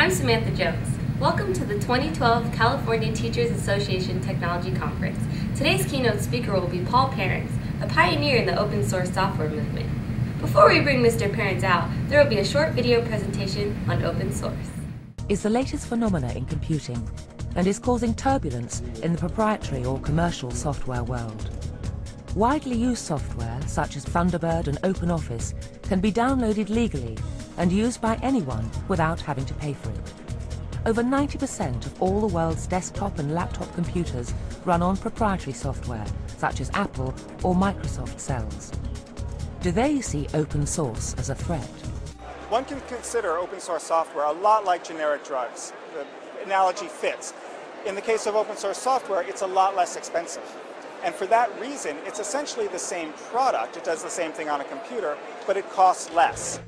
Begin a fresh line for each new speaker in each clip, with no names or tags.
I'm Samantha Jones. Welcome to the 2012 California Teachers Association Technology Conference. Today's keynote speaker will be Paul Perens, a pioneer in the open source software movement. Before we bring Mr. Perens out, there will be a short video presentation on open source.
Is the latest phenomena in computing and is causing turbulence in the proprietary or commercial software world. Widely used software, such as Thunderbird and OpenOffice, can be downloaded legally and used by anyone without having to pay for it. Over 90% of all the world's desktop and laptop computers run on proprietary software, such as Apple or Microsoft sells. Do they see open source as a threat?
One can consider open source software a lot like generic drugs. The analogy fits. In the case of open source software, it's a lot less expensive. And for that reason, it's essentially the same product. It does the same thing on a computer, but it costs less.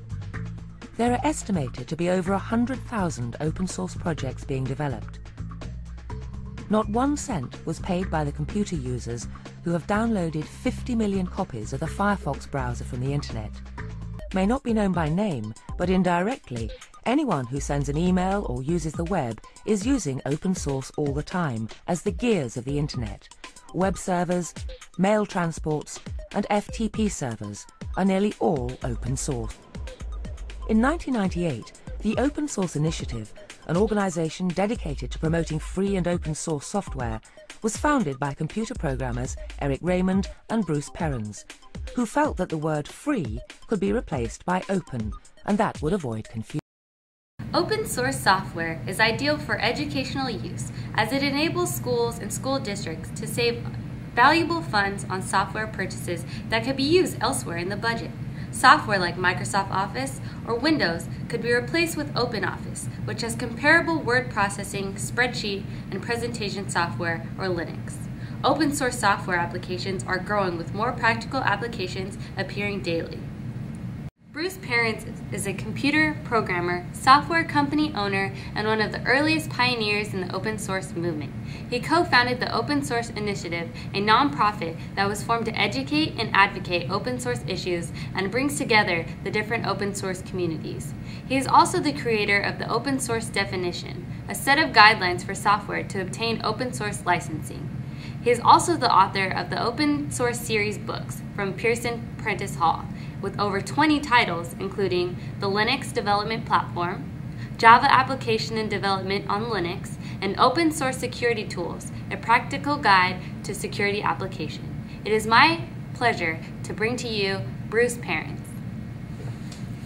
There are estimated to be over 100,000 open source projects being developed. Not 1 cent was paid by the computer users who have downloaded 50 million copies of the Firefox browser from the internet. May not be known by name, but indirectly, anyone who sends an email or uses the web is using open source all the time as the gears of the internet. Web servers, mail transports, and FTP servers are nearly all open source. In 1998, the Open Source Initiative, an organization dedicated to promoting free and open source software, was founded by computer programmers Eric Raymond and Bruce Perens, who felt that the word free could be replaced by open, and that would avoid confusion.
Open source software is ideal for educational use as it enables schools and school districts to save valuable funds on software purchases that could be used elsewhere in the budget. Software like Microsoft Office or Windows could be replaced with OpenOffice, which has comparable word processing, spreadsheet, and presentation software, or Linux. Open source software applications are growing with more practical applications appearing daily. Bruce Perens is a computer programmer, software company owner, and one of the earliest pioneers in the open source movement. He co-founded the Open Source Initiative, a nonprofit that was formed to educate and advocate open source issues and brings together the different open source communities. He is also the creator of the Open Source Definition, a set of guidelines for software to obtain open source licensing. He is also the author of the Open Source Series books from Pearson Prentice Hall, with over 20 titles including The Linux Development Platform, Java Application and Development on Linux, and Open Source Security Tools, a practical guide to security application. It is my pleasure to bring to you Bruce Perens.